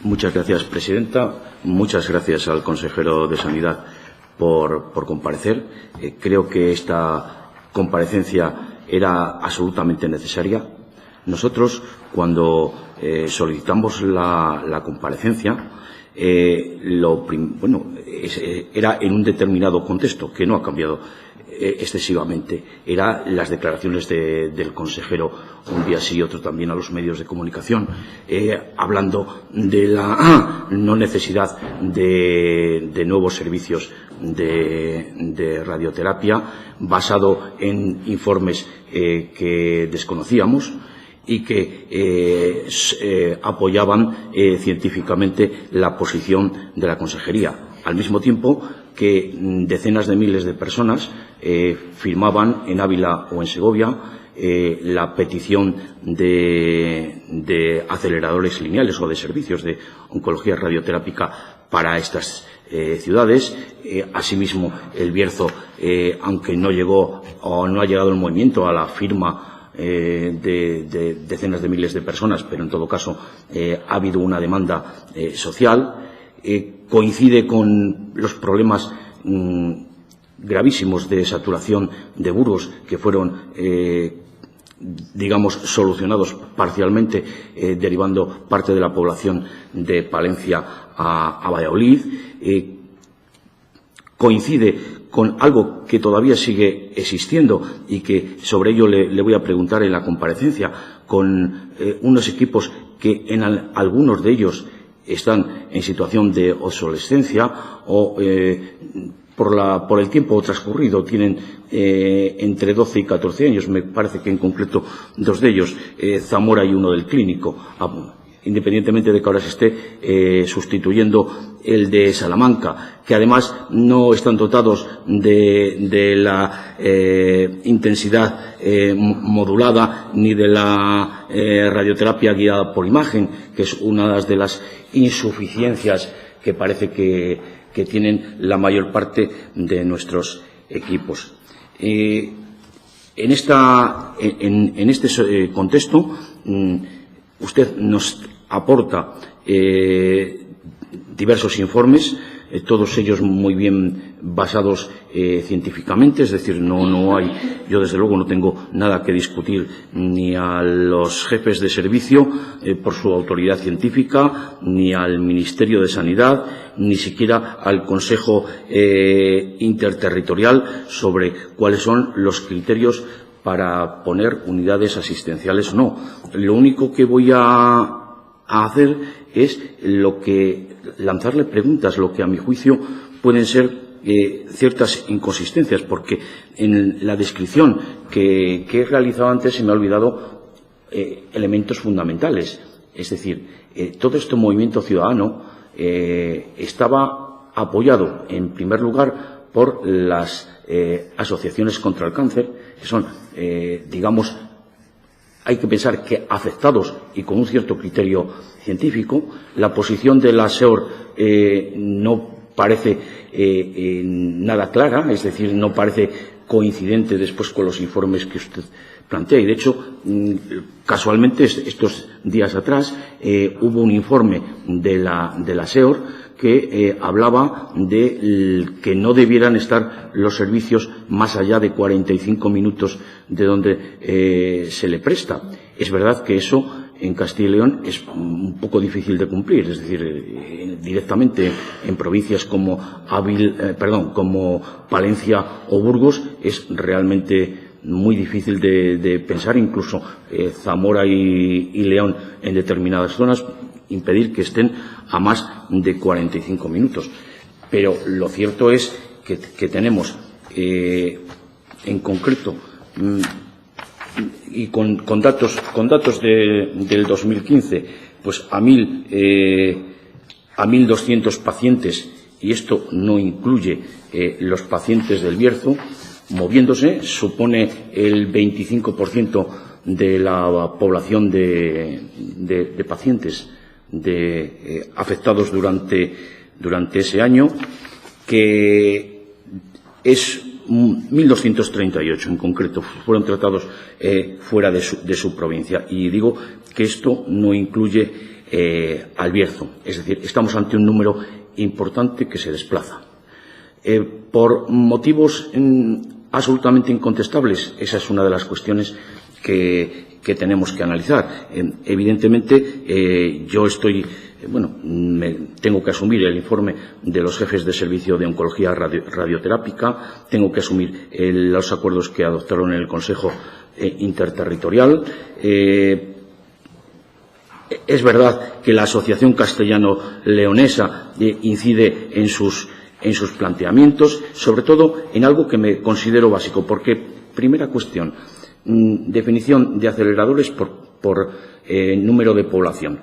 Muchas gracias, presidenta. Muchas gracias al consejero de Sanidad por comparecer. Creo que esta comparecencia era absolutamente necesaria. Nosotros, cuando solicitamos la comparecencia, era en un determinado contexto que no ha cambiado excesivamente. Era las declaraciones del consejero un día sí y otro también a los medios de comunicación, hablando de la no necesidad de nuevos servicios de radioterapia, basado en informes que desconocíamos y que apoyaban científicamente la posición de la consejería. Al mismo tiempo que decenas de miles de personas firmaban en Ávila o en Segovia la petición de aceleradores lineales o de servicios de oncología radioterápica para estas ciudades. Asimismo, el Bierzo, aunque no llegó o no ha llegado el movimiento a la firma de decenas de miles de personas, pero en todo caso ha habido una demanda social. Coincide con los problemas gravísimos de saturación de Burgos, que fueron, solucionados parcialmente, derivando parte de la población de Palencia a Valladolid. Coincide con algo que todavía sigue existiendo y que sobre ello le voy a preguntar en la comparecencia, con unos equipos que en algunos de ellos están en situación de obsolescencia o por el tiempo transcurrido tienen entre 12 y 14 años. Me parece que en concreto 2 de ellos, Zamora y uno del Clínico, independientemente de que ahora se esté sustituyendo el de Salamanca, que además no están dotados de la intensidad modulada ni de la radioterapia guiada por imagen, que es una de las insuficiencias que parece que tienen la mayor parte de nuestros equipos. En este contexto, usted nos aporta diversos informes, todos ellos muy bien basados científicamente, es decir, no hay, yo desde luego no tengo nada que discutir ni a los jefes de servicio por su autoridad científica, ni al Ministerio de Sanidad, ni siquiera al Consejo Interterritorial sobre cuáles son los criterios para poner unidades asistenciales o no. Lo único que voy a hacer es lanzarle preguntas, lo que a mi juicio pueden ser ciertas inconsistencias, porque en la descripción que he realizado antes se me ha olvidado elementos fundamentales. Es decir, todo este movimiento ciudadano estaba apoyado en primer lugar por las asociaciones contra el cáncer, que son, hay que pensar que afectados y con un cierto criterio científico. La posición de la SEOR no parece nada clara, es decir, no parece coincidente después con los informes que usted plantea. Y de hecho, casualmente, estos días atrás hubo un informe de la SEOR que hablaba de que no debieran estar los servicios más allá de 45 minutos de donde se le presta. Es verdad que eso en Castilla y León es un poco difícil de cumplir, es decir, directamente en provincias como como Palencia o Burgos es realmente muy difícil de pensar, incluso Zamora y León en determinadas zonas, impedir que estén a más de 45 minutos. Pero lo cierto es que tenemos, en concreto, y con datos del 2015, pues a 1.200 pacientes, y esto no incluye los pacientes del Bierzo, moviéndose, supone el 25% de la población de pacientes afectados durante ese año, que es 1.238 en concreto fueron tratados fuera de su provincia. Y digo que esto no incluye al Bierzo. Es decir, estamos ante un número importante que se desplaza. Por motivos absolutamente incontestables, esa es una de las cuestiones que tenemos que analizar. Evidentemente, yo tengo que asumir el informe de los jefes de servicio de oncología radioterápica, tengo que asumir los acuerdos que adoptaron en el Consejo Interterritorial. Es verdad que la Asociación Castellano-Leonesa incide en sus planteamientos, sobre todo en algo que me considero básico, porque, primera cuestión, definición de aceleradores por número de población.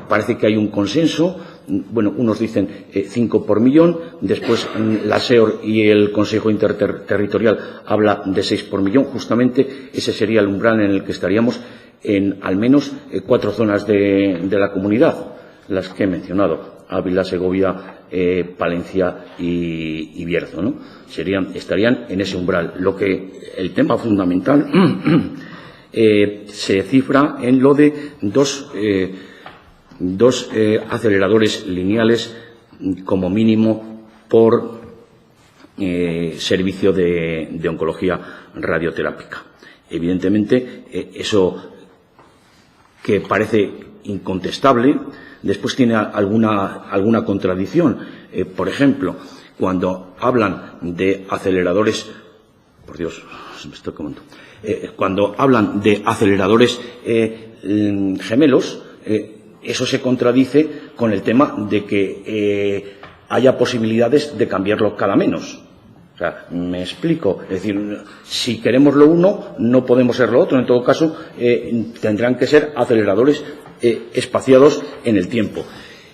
Parece que hay un consenso, unos dicen 5 por millón, después la SEOR y el Consejo Interterritorial habla de 6 por millón. Justamente ese sería el umbral en el que estaríamos en al menos 4 zonas de la comunidad, las que he mencionado: Ávila, Segovia, Palencia y Bierzo, ¿no? Estarían en ese umbral. El tema fundamental se cifra en lo de dos aceleradores lineales como mínimo por servicio de oncología radioterápica. Evidentemente, eso que parece incontestable, después tiene alguna contradicción. Por ejemplo, cuando hablan de aceleradores, por Dios, se me está acabando. Cuando hablan de aceleradores gemelos, eso se contradice con el tema de que haya posibilidades de cambiarlo cada menos. O sea, me explico. Es decir, si queremos lo uno, no podemos ser lo otro. En todo caso, tendrán que ser aceleradores espaciados en el tiempo.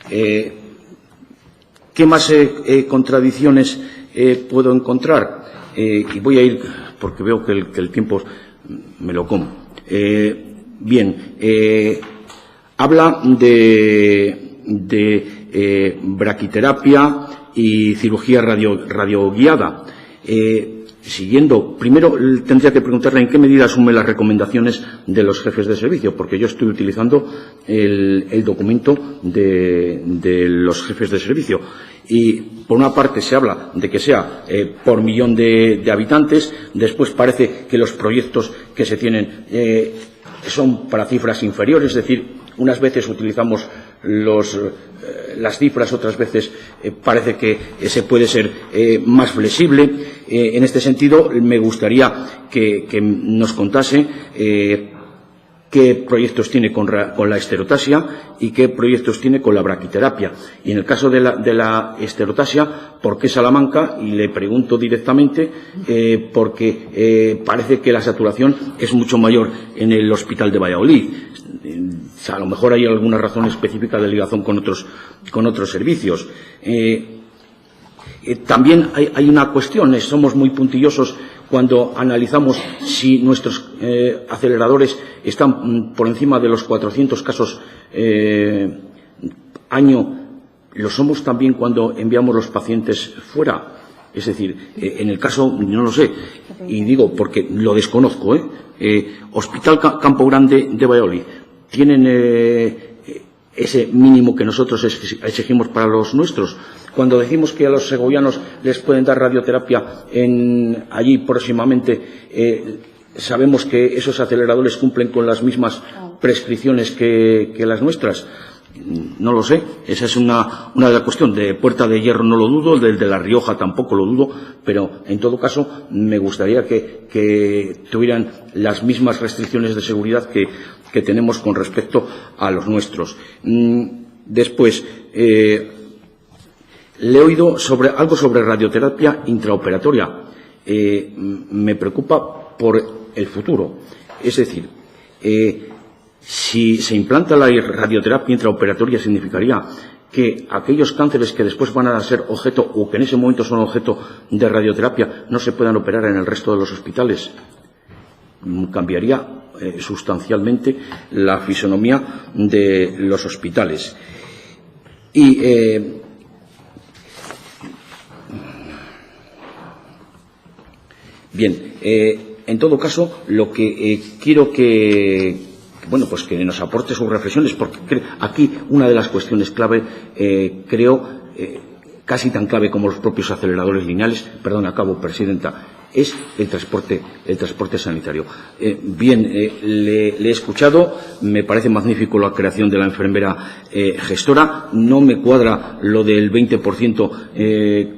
¿Qué más contradicciones puedo encontrar? Y voy a ir, porque veo que el tiempo me lo como. Habla de braquiterapia y cirugía radioguiada. Siguiendo, primero tendría que preguntarle en qué medida asume las recomendaciones de los jefes de servicio, porque yo estoy utilizando el documento de los jefes de servicio. Y por una parte se habla de que sea por millón de habitantes, después parece que los proyectos que se tienen son para cifras inferiores, es decir, unas veces utilizamos las cifras, otras veces parece que se puede ser más flexible. En este sentido, me gustaría que nos contase qué proyectos tiene con la esterotasia y qué proyectos tiene con la braquiterapia. Y en el caso de la esterotasia, ¿por qué Salamanca? Y le pregunto directamente, porque parece que la saturación es mucho mayor en el Hospital de Valladolid. A lo mejor hay alguna razón específica de ligación con otros servicios. También hay una cuestión, somos muy puntillosos cuando analizamos si nuestros aceleradores están por encima de los 400 casos año. Lo somos también cuando enviamos los pacientes fuera. Es decir, en el caso, no lo sé, y digo porque lo desconozco, Hospital Campo Grande de Valladolid, ¿tienen ese mínimo que nosotros exigimos para los nuestros? Cuando decimos que a los segovianos les pueden dar radioterapia allí próximamente, sabemos que esos aceleradores cumplen con las mismas prescripciones que las nuestras. No lo sé, esa es una de las cuestiones. De Puerta de Hierro no lo dudo, del de La Rioja tampoco lo dudo, pero en todo caso me gustaría que tuvieran las mismas restricciones de seguridad que tenemos con respecto a los nuestros. Después, le he oído algo sobre radioterapia intraoperatoria. Me preocupa por el futuro. Es decir, si se implanta la radioterapia intraoperatoria, significaría que aquellos cánceres que después van a ser objeto, o que en ese momento son objeto de radioterapia, no se puedan operar en el resto de los hospitales. Cambiaría sustancialmente la fisonomía de los hospitales. Y en todo caso, lo que quiero que bueno, pues que nos aporte sus reflexiones, porque aquí una de las cuestiones clave, creo, casi tan clave como los propios aceleradores lineales, perdón, acabo, Presidenta, es el transporte sanitario. Le he escuchado, me parece magnífico la creación de la enfermera gestora, no me cuadra lo del 20%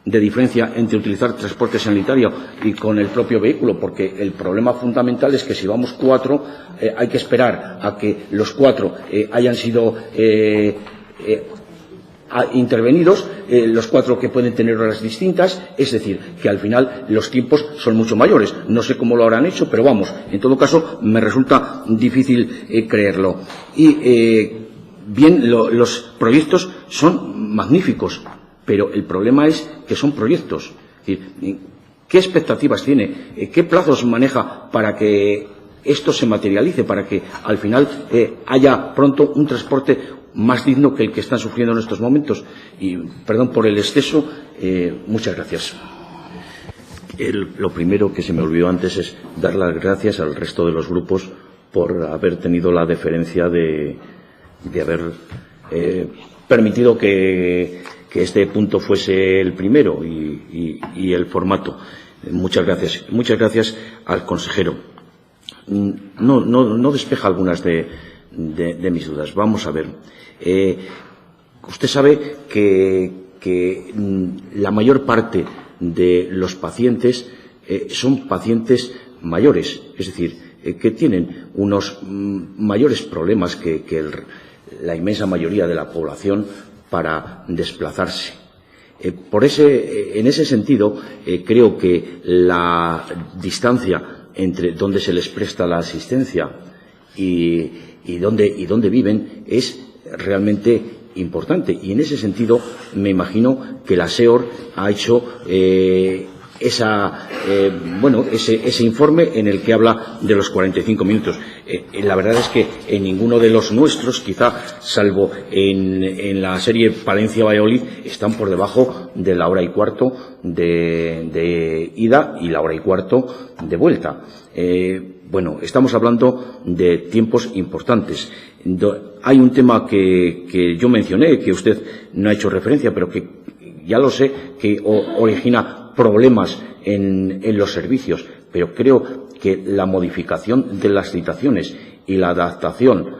de diferencia entre utilizar transporte sanitario y con el propio vehículo, porque el problema fundamental es que si vamos 4, hay que esperar a que los 4 hayan sido intervenidos, los 4 que pueden tener horas distintas, es decir, que al final los tiempos son mucho mayores. No sé cómo lo habrán hecho, pero vamos, en todo caso me resulta difícil creerlo. Y bien, los proyectos son magníficos, pero el problema es que son proyectos. Es decir, ¿qué expectativas tiene? ¿Qué plazos maneja para que esto se materialice, para que al final haya pronto un transporte más digno que el que están sufriendo en estos momentos? Y perdón por el exceso, muchas gracias. Lo primero que se me olvidó antes es dar las gracias al resto de los grupos por haber tenido la deferencia de haber permitido que este punto fuese el primero y el formato. Muchas gracias. Muchas gracias al consejero. No despeja algunas de mis dudas. Vamos a ver. Usted sabe que la mayor parte de los pacientes son pacientes mayores, es decir, que tienen unos mayores problemas que la inmensa mayoría de la población para desplazarse. En ese sentido, creo que la distancia entre donde se les presta la asistencia y donde viven es realmente importante. Y en ese sentido, me imagino que la SEOR ha hecho ese informe en el que habla de los 45 minutos. La verdad es que en ninguno de los nuestros, quizá salvo en la serie Palencia-Valladolid, están por debajo de la hora y cuarto de ida y la hora y cuarto de vuelta. Estamos hablando de tiempos importantes. Hay un tema que yo mencioné, que usted no ha hecho referencia, pero que ya lo sé, que origina problemas en los servicios, pero creo que la modificación de las citaciones y la adaptación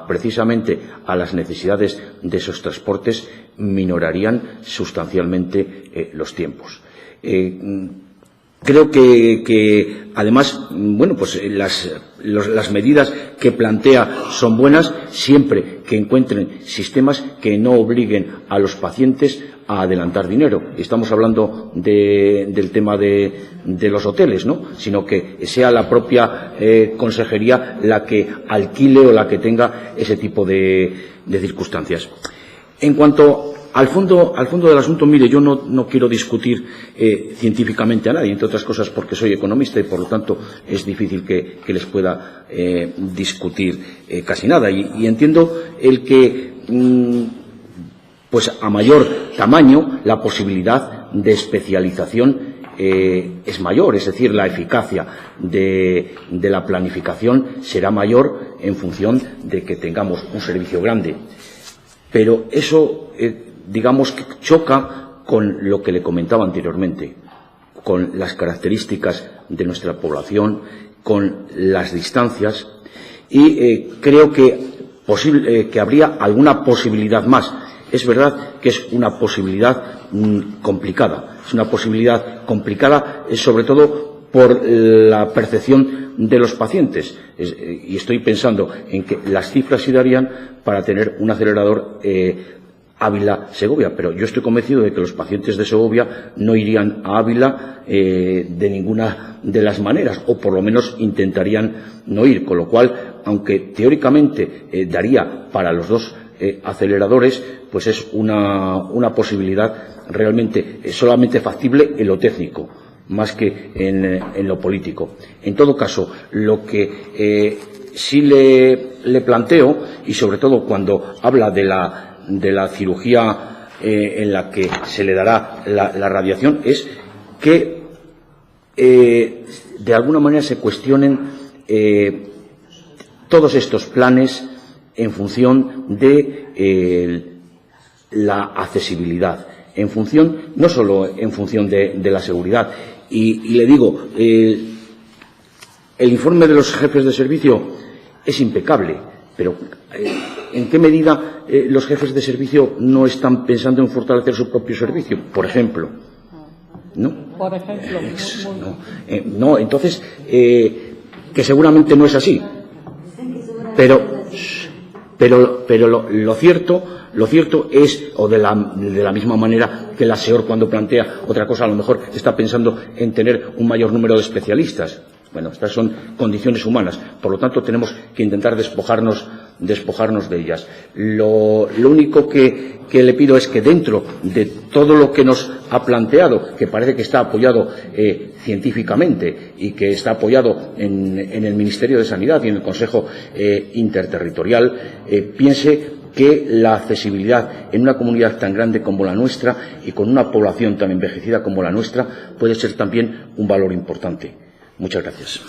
precisamente a las necesidades de esos transportes minorarían sustancialmente los tiempos. Creo que además, las medidas que plantea son buenas siempre que encuentren sistemas que no obliguen a los pacientes a adelantar dinero. Estamos hablando del tema de los hoteles, ¿no? Sino que sea la propia consejería la que alquile o la que tenga ese tipo de circunstancias. En cuanto al fondo del asunto, mire, yo no quiero discutir científicamente a nadie, entre otras cosas porque soy economista y por lo tanto es difícil que les pueda discutir casi nada. Y entiendo el que, a mayor tamaño, la posibilidad de especialización es mayor, es decir, la eficacia de la planificación será mayor en función de que tengamos un servicio grande. Pero eso, digamos que choca con lo que le comentaba anteriormente, con las características de nuestra población, con las distancias, y creo que habría alguna posibilidad más. Es verdad que es una posibilidad complicada. Es una posibilidad complicada, sobre todo por la percepción de los pacientes. Y estoy pensando en que las cifras sí darían para tener un acelerador Ávila-Segovia, pero yo estoy convencido de que los pacientes de Segovia no irían a Ávila de ninguna de las maneras, o por lo menos intentarían no ir, con lo cual, aunque teóricamente daría para los dos aceleradores, pues es una posibilidad realmente solamente factible en lo técnico, más que en lo político. En todo caso, lo que sí le planteo, y sobre todo cuando habla de la cirugía en la que se le dará la radiación, es que de alguna manera se cuestionen todos estos planes en función de la accesibilidad, en función, no solo en función de la seguridad. Y le digo, el informe de los jefes de servicio es impecable, pero ¿en qué medida los jefes de servicio no están pensando en fortalecer su propio servicio? Por ejemplo. ¿No? Por ejemplo. No, entonces, que seguramente no es así. Pero lo cierto es, o de la misma manera que la SEOR, cuando plantea otra cosa, a lo mejor está pensando en tener un mayor número de especialistas. Bueno, estas son condiciones humanas, por lo tanto tenemos que intentar despojarnos de ellas. Lo único que le pido es que dentro de todo lo que nos ha planteado, que parece que está apoyado científicamente y que está apoyado en el Ministerio de Sanidad y en el Consejo Interterritorial, piense que la accesibilidad en una comunidad tan grande como la nuestra y con una población tan envejecida como la nuestra puede ser también un valor importante. Muchas gracias.